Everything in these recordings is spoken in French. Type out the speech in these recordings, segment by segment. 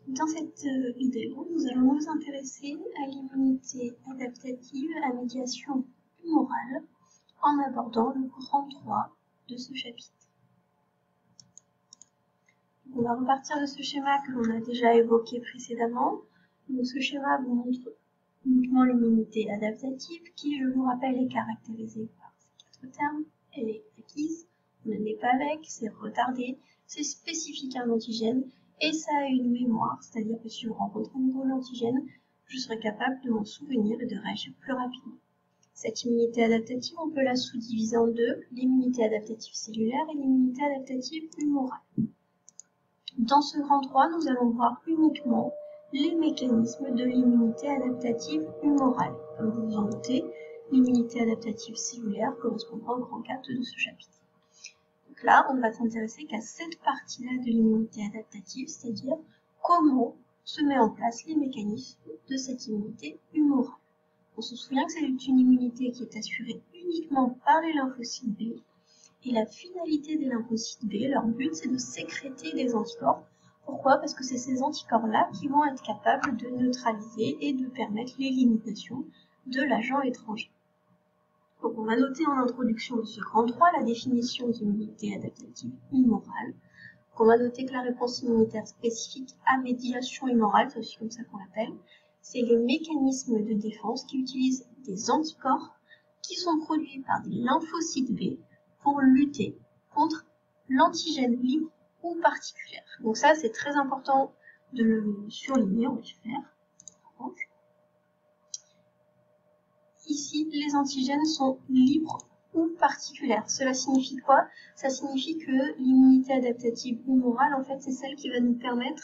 Dans cette vidéo, nous allons nous intéresser à l'immunité adaptative à médiation humorale en abordant le grand 3 de ce chapitre. On va repartir de ce schéma que l'on a déjà évoqué précédemment. Donc, ce schéma vous montre uniquement l'immunité adaptative qui, je vous rappelle, est caractérisée par ces 4 termes. Elle est acquise, on ne l'est pas avec, c'est retardé, c'est spécifique à un antigène et ça a une mémoire, c'est-à-dire que si je rencontre un nouvel antigène, je serai capable de m'en souvenir et de réagir plus rapidement. Cette immunité adaptative, on peut la sous-diviser en deux, l'immunité adaptative cellulaire et l'immunité adaptative humorale. Dans ce grand 3, nous allons voir uniquement les mécanismes de l'immunité adaptative humorale. Comme vous vous en doutez, l'immunité adaptative cellulaire correspondra au grand 4 de ce chapitre. Donc là, on ne va s'intéresser qu'à cette partie-là de l'immunité adaptative, c'est-à-dire comment se met en place les mécanismes de cette immunité humorale. On se souvient que c'est une immunité qui est assurée uniquement par les lymphocytes B, et la finalité des lymphocytes B, leur but, c'est de sécréter des anticorps. Pourquoi? Parce que c'est ces anticorps-là qui vont être capables de neutraliser et de permettre l'élimination de l'agent étranger. Donc on va noter en introduction de ce grand 3 la définition d'immunité adaptative humorale. Donc on va noter que la réponse immunitaire spécifique à médiation humorale, c'est aussi comme ça qu'on l'appelle, c'est les mécanismes de défense qui utilisent des anticorps qui sont produits par des lymphocytes B pour lutter contre l'antigène libre ou particulière. Donc ça, c'est très important de le surligner, on va le faire. Ici, les antigènes sont libres ou particulières. Cela signifie quoi? Ça signifie que l'immunité adaptative humorale, en fait, c'est celle qui va nous permettre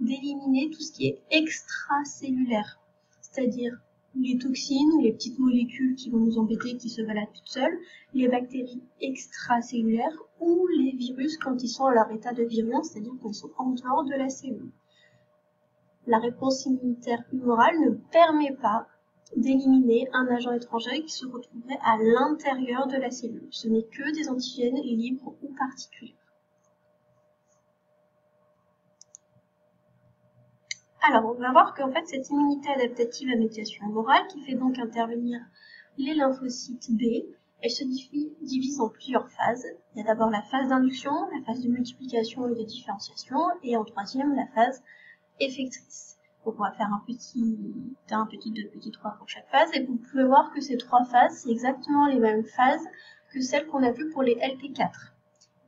d'éliminer tout ce qui est extracellulaire, c'est-à-dire les toxines, les petites molécules qui vont nous embêter, qui se baladent toutes seules, les bactéries extracellulaires ou les virus quand ils sont à leur état de virion, c'est-à-dire quand ils sont en dehors de la cellule. La réponse immunitaire humorale ne permet pas d'éliminer un agent étranger qui se retrouverait à l'intérieur de la cellule. Ce n'est que des antigènes libres ou particuliers. Alors, on va voir qu'en fait, cette immunité adaptative à médiation humorale, qui fait donc intervenir les lymphocytes B, elle se divise en plusieurs phases. Il y a d'abord la phase d'induction, la phase de multiplication et de différenciation, et en troisième, la phase effectrice. Donc on va faire un petit 1, petit 2, petit 3 pour chaque phase, et vous pouvez voir que ces 3 phases, c'est exactement les mêmes phases que celles qu'on a vues pour les LT4.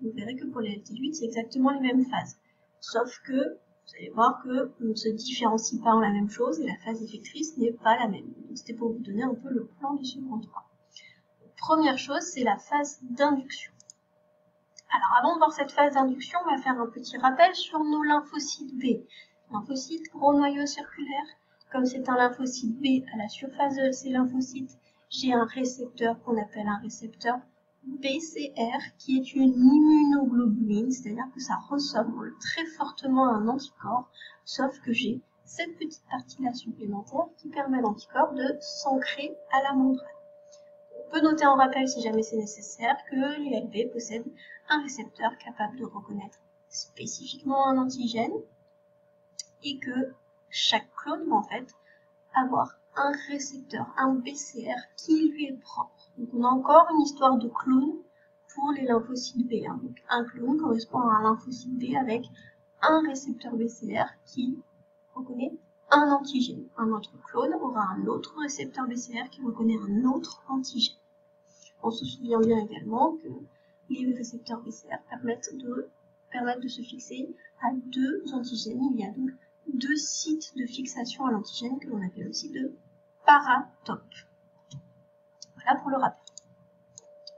Vous verrez que pour les LT8, c'est exactement les mêmes phases. Sauf que, vous allez voir qu'on ne se différencie pas en la même chose, et la phase effectrice n'est pas la même. Donc c'était pour vous donner un peu le plan du second 3. Première chose, c'est la phase d'induction. Alors avant de voir cette phase d'induction, on va faire un petit rappel sur nos lymphocytes B. Lymphocyte, gros noyau circulaire. Comme c'est un lymphocyte B, à la surface de ces lymphocytes, j'ai un récepteur qu'on appelle un récepteur BCR, qui est une immunoglobuline, c'est-à-dire que ça ressemble très fortement à un anticorps, sauf que j'ai cette petite partie-là supplémentaire qui permet à l'anticorps de s'ancrer à la membrane. On peut noter en rappel, si jamais c'est nécessaire, que les LB possèdent un récepteur capable de reconnaître spécifiquement un antigène, et que chaque clone va en fait avoir un récepteur, un BCR qui lui est propre. Donc on a encore une histoire de clone pour les lymphocytes B. Donc un clone correspond à un lymphocyte B avec un récepteur BCR qui reconnaît un antigène. Un autre clone aura un autre récepteur BCR qui reconnaît un autre antigène. On se souvient bien également que les récepteurs BCR permettent de se fixer à 2 antigènes. Il y a donc 2 sites de fixation à l'antigène que l'on appelle aussi de paratopes. Voilà pour le rappel.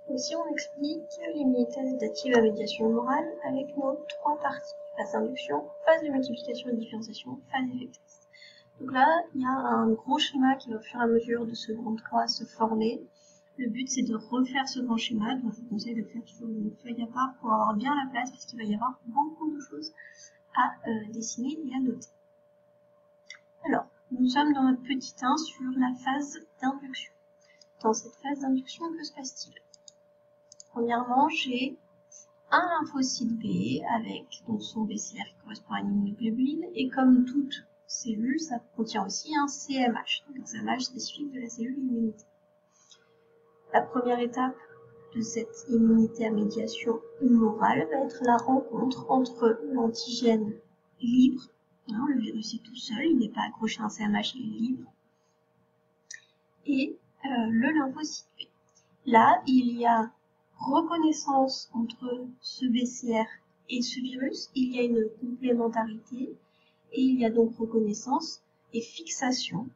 Aussi, on explique l'immunité adaptative à médiation humorale avec nos 3 parties. Phase d'induction, phase de multiplication et de différenciation, phase effectrice. Donc là, il y a un gros schéma qui va au fur et à mesure de ce grand 3 se former. Le but, c'est de refaire ce grand schéma. Donc je vous conseille de faire sur une feuille à part pour avoir bien la place parce qu'il va y avoir beaucoup de choses à dessiner et à noter. Alors, nous sommes dans notre petit 1 sur la phase d'induction. Dans cette phase d'induction, que se passe-t-il? Premièrement, j'ai un lymphocyte B avec donc son BCR qui correspond à une immunoglobuline, et comme toute cellule, ça contient aussi un CMH, donc un CMH spécifique de la cellule immunité. La première étape de cette immunité à médiation humorale va être la rencontre entre l'antigène libre, le virus est tout seul, il n'est pas accroché à un CMH, il est libre, et le lymphocyte B. Là, il y a reconnaissance entre ce BCR et ce virus, il y a une complémentarité, et il y a donc reconnaissance et fixation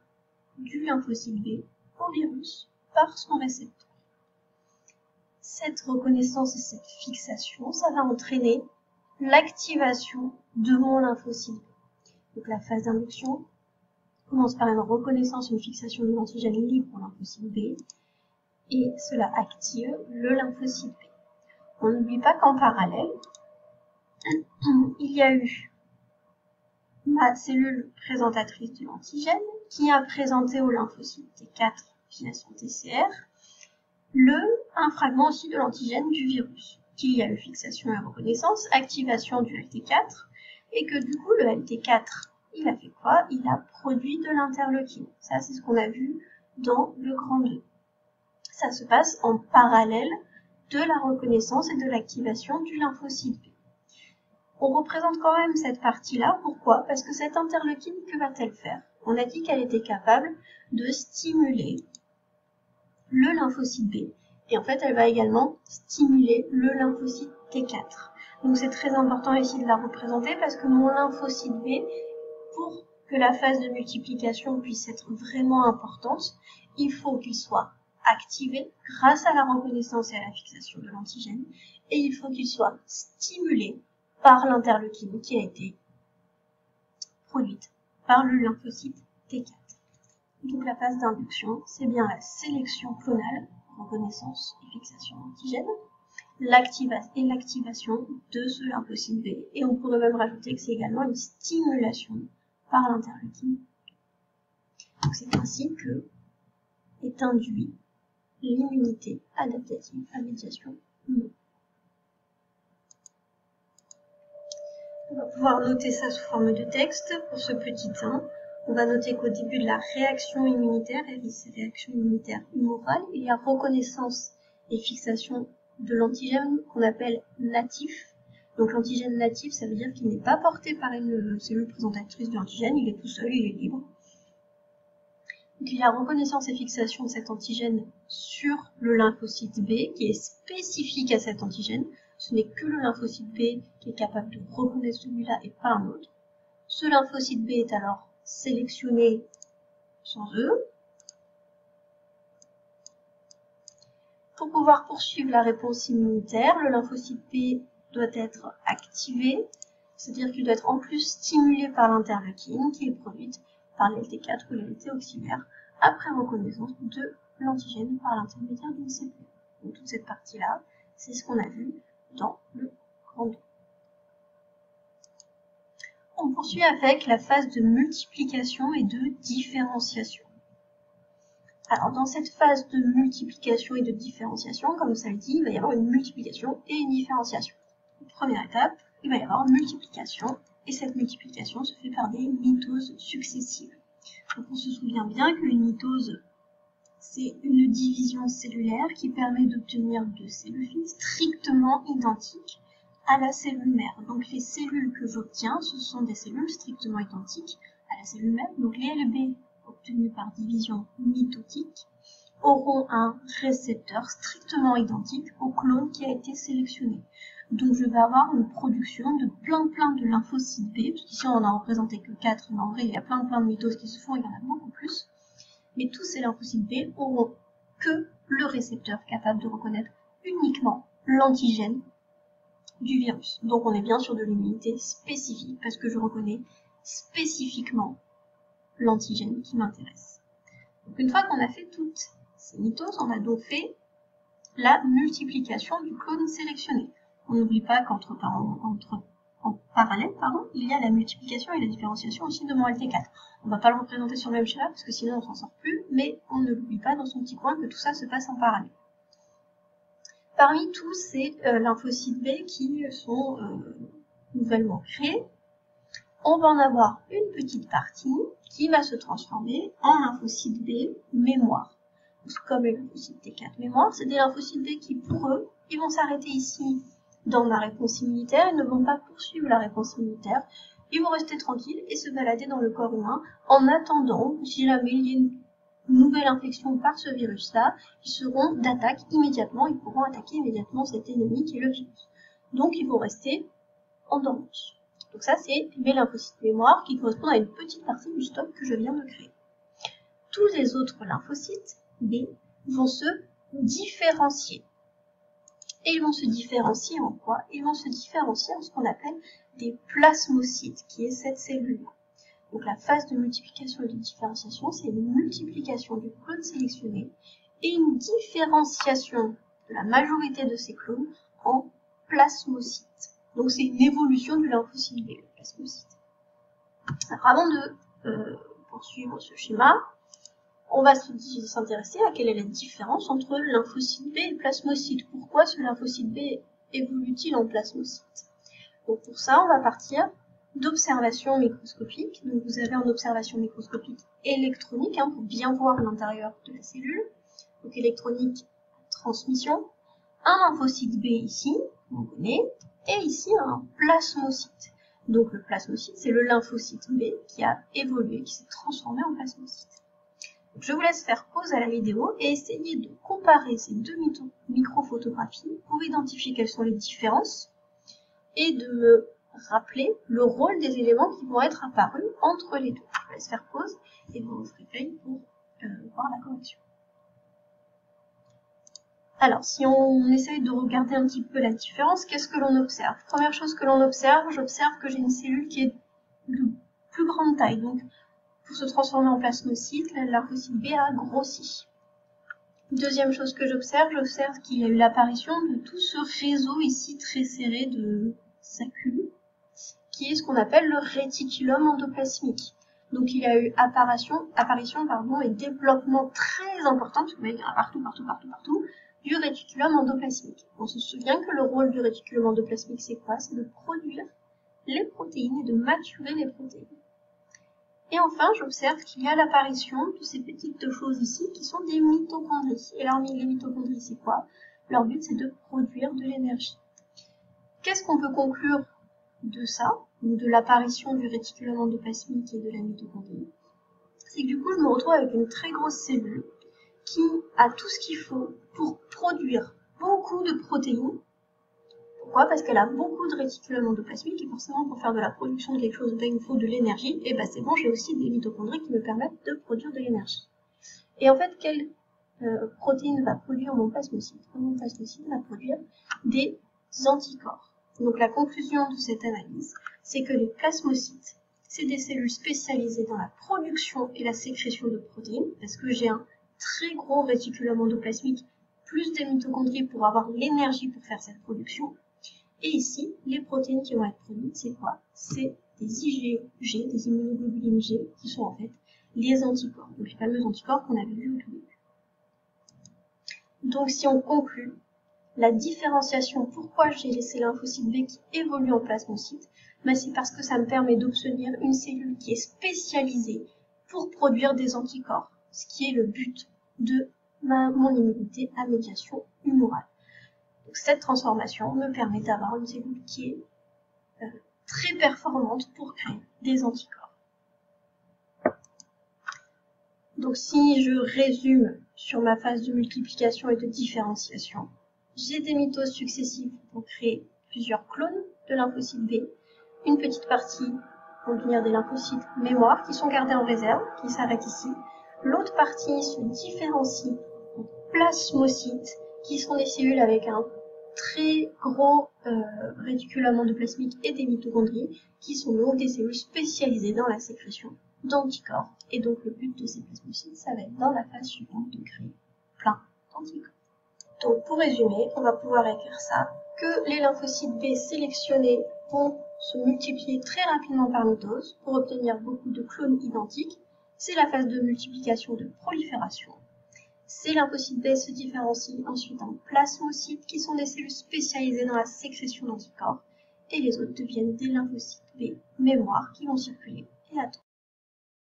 du lymphocyte B au virus par son récepteur. Cette reconnaissance et cette fixation, ça va entraîner l'activation de mon lymphocyte B. Donc la phase d'induction commence par une reconnaissance et une fixation de l'antigène libre pour lymphocyte B, et cela active le lymphocyte B. On n'oublie pas qu'en parallèle, il y a eu ma cellule présentatrice de l'antigène qui a présenté au lymphocyte T4 via son TCR un fragment aussi de l'antigène du virus, qu'il y a eu fixation et reconnaissance, activation du LT4, et que du coup le LT4, il a fait quoi? Il a produit de l'interleukine. Ça, c'est ce qu'on a vu dans le grand 2. Ça se passe en parallèle de la reconnaissance et de l'activation du lymphocyte B. On représente quand même cette partie-là. Pourquoi? Parce que cette interleukine, que va-t-elle faire? On a dit qu'elle était capable de stimuler le lymphocyte B. Et en fait, elle va également stimuler le lymphocyte T4. Donc c'est très important ici de la représenter parce que mon lymphocyte B, pour que la phase de multiplication puisse être vraiment importante, il faut qu'il soit activé grâce à la reconnaissance et à la fixation de l'antigène, et il faut qu'il soit stimulé par l'interleukine qui a été produite par le lymphocyte T4. Donc la phase d'induction, c'est bien la sélection clonale, reconnaissance et fixation d'antigène, l'activation de ce lymphocyte B, et on pourrait même rajouter que c'est également une stimulation par l'interleukine. Donc c'est ainsi que est induit l'immunité adaptative à médiation humaine. On va pouvoir noter ça sous forme de texte pour ce petit 1. On va noter qu'au début de la réaction immunitaire, réaction immunitaire humorale, il y a reconnaissance et fixation de l'antigène qu'on appelle natif. Donc l'antigène natif, ça veut dire qu'il n'est pas porté par une cellule présentatrice de l'antigène, il est tout seul, il est libre. Donc il y a reconnaissance et fixation de cet antigène sur le lymphocyte B qui est spécifique à cet antigène. Ce n'est que le lymphocyte B qui est capable de reconnaître celui-là et pas un autre. Ce lymphocyte B est alors sélectionné sans eux. Pour pouvoir poursuivre la réponse immunitaire, le lymphocyte B doit être activé, c'est-à-dire qu'il doit être en plus stimulé par l'interleukine qui est produite par l'LT4 ou l'LT auxiliaire après reconnaissance de l'antigène par l'intermédiaire d'une cellule. Donc toute cette partie-là, c'est ce qu'on a vu dans le grand 2. On poursuit avec la phase de multiplication et de différenciation. Alors dans cette phase de multiplication et de différenciation, comme ça le dit, il va y avoir une multiplication et une différenciation. Première étape, il va y avoir une multiplication, et cette multiplication se fait par des mitoses successives. Donc on se souvient bien qu'une mitose, c'est une division cellulaire qui permet d'obtenir deux cellules strictement identiques à la cellule mère. Donc les cellules que j'obtiens, ce sont des cellules strictement identiques à la cellule mère. Donc les LB obtenus par division mitotique auront un récepteur strictement identique au clone qui a été sélectionné. Donc je vais avoir une production de plein de lymphocytes B, parce qu'ici on n'en a représenté que 4, mais en vrai il y a plein de mitoses qui se font, il y en a beaucoup plus. Mais tous ces lymphocytes B auront que le récepteur capable de reconnaître uniquement l'antigène du virus. Donc on est bien sur de l'immunité spécifique, parce que je reconnais spécifiquement l'antigène qui m'intéresse. Donc une fois qu'on a fait toutes ces mitoses, on a donc fait la multiplication du clone sélectionné. On n'oublie pas en parallèle, il y a la multiplication et la différenciation aussi de mon LT4. On ne va pas le représenter sur le même schéma parce que sinon on s'en sort plus, mais on ne l'oublie pas dans son petit coin que tout ça se passe en parallèle. Parmi tous ces lymphocytes B qui sont nouvellement créés, on va en avoir une petite partie qui va se transformer en lymphocytes B mémoire. Comme les lymphocytes T4 mémoire, c'est des lymphocytes B qui, pour eux, ils vont s'arrêter ici dans ma réponse immunitaire, ils ne vont pas poursuivre la réponse immunitaire, ils vont rester tranquilles et se balader dans le corps humain en attendant, si jamais il y a une nouvelle infection par ce virus-là, ils seront d'attaque immédiatement, ils pourront attaquer immédiatement cet ennemi qui est le virus. Donc ils vont rester en dormance. Donc ça, c'est mes lymphocytes mémoire qui correspondent à une petite partie du stock que je viens de créer. Tous les autres lymphocytes B vont se différencier. Et ils vont se différencier en quoi? Ils vont se différencier en ce qu'on appelle des plasmocytes, qui est cette cellule-là. Donc la phase de multiplication et de différenciation, c'est une multiplication du clone sélectionné et une différenciation de la majorité de ces clones en plasmocytes. Donc c'est une évolution du lymphocyte B, le plasmocyte. Alors avant de poursuivre ce schéma, on va s'intéresser à quelle est la différence entre lymphocyte B et plasmocyte. Pourquoi ce lymphocyte B évolue-t-il en plasmocyte? Donc pour ça, on va partir d'observation microscopique. Donc vous avez en observation microscopique électronique pour bien voir l'intérieur de la cellule. Donc électronique, transmission. Un lymphocyte B ici, on connaît, et ici un plasmocyte. Donc le plasmocyte, c'est le lymphocyte B qui a évolué, qui s'est transformé en plasmocyte. Donc, je vous laisse faire pause à la vidéo et essayer de comparer ces deux microphotographies pour identifier quelles sont les différences et de me rappeler le rôle des éléments qui vont être apparus entre les deux. Je vous laisse faire pause et vous replay pour voir la correction. Alors, si on essaye de regarder un petit peu la différence, qu'est-ce que l'on observe? Première chose que l'on observe, j'observe que j'ai une cellule qui est de plus grande taille. Donc, pour se transformer en plasmocyte, le lymphocyte B a grossi. Deuxième chose que j'observe qu'il y a eu l'apparition de tout ce réseau ici très serré de sacules, qui est ce qu'on appelle le réticulum endoplasmique. Donc il y a eu apparition et développement très important, parce que vous voyez partout, du réticulum endoplasmique. On se souvient que le rôle du réticulum endoplasmique, c'est quoi? C'est de produire les protéines et de maturer les protéines. Et enfin, j'observe qu'il y a l'apparition de ces petites choses ici qui sont des mitochondries. Et alors, les mitochondries, c'est quoi? Leur but, c'est de produire de l'énergie. Qu'est-ce qu'on peut conclure de ça, de l'apparition du réticulum endoplasmique et de la mitochondrie? C'est que du coup, je me retrouve avec une très grosse cellule qui a tout ce qu'il faut pour produire beaucoup de protéines. Pourquoi? Parce qu'elle a beaucoup de réticulum endoplasmique et forcément pour faire de la production de quelque chose, il me faut de l'énergie. Et c'est bon, j'ai aussi des mitochondries qui me permettent de produire de l'énergie. Et en fait, quelle protéine va produire mon plasmocyte? Mon plasmocyte va produire des anticorps. Donc la conclusion de cette analyse, c'est que les plasmocytes, c'est des cellules spécialisées dans la production et la sécrétion de protéines, parce que j'ai un très gros réticulum endoplasmique, plus des mitochondries pour avoir l'énergie pour faire cette production. Et ici, les protéines qui vont être produites, c'est quoi? C'est des IgG, des immunoglobulines G, qui sont en fait les anticorps, donc les fameux anticorps qu'on avait vus au tout début. Donc si on conclut la différenciation, pourquoi j'ai laissé lymphocyte B qui évolue en plasmocyte, c'est parce que ça me permet d'obtenir une cellule qui est spécialisée pour produire des anticorps, ce qui est le but de mon immunité à médiation humorale. Donc, cette transformation me permet d'avoir une cellule qui est très performante pour créer des anticorps. Donc si je résume sur ma phase de multiplication et de différenciation, j'ai des mitoses successives pour créer plusieurs clones de lymphocytes B. Une petite partie vont devenir des lymphocytes mémoire qui sont gardés en réserve, qui s'arrêtent ici. L'autre partie se différencie en plasmocytes, qui sont des cellules avec un très gros réticulum endoplasmique et des mitochondries, qui sont donc des cellules spécialisées dans la sécrétion d'anticorps. Et donc le but de ces plasmocytes, ça va être dans la phase suivante de créer plein d'anticorps. Donc pour résumer, on va pouvoir écrire ça, que les lymphocytes B sélectionnés vont se multiplier très rapidement par mitose pour obtenir beaucoup de clones identiques. C'est la phase de multiplication de prolifération. Ces lymphocytes B se différencient ensuite en plasmocytes, qui sont des cellules spécialisées dans la sécrétion d'anticorps, et les autres deviennent des lymphocytes B mémoire qui vont circuler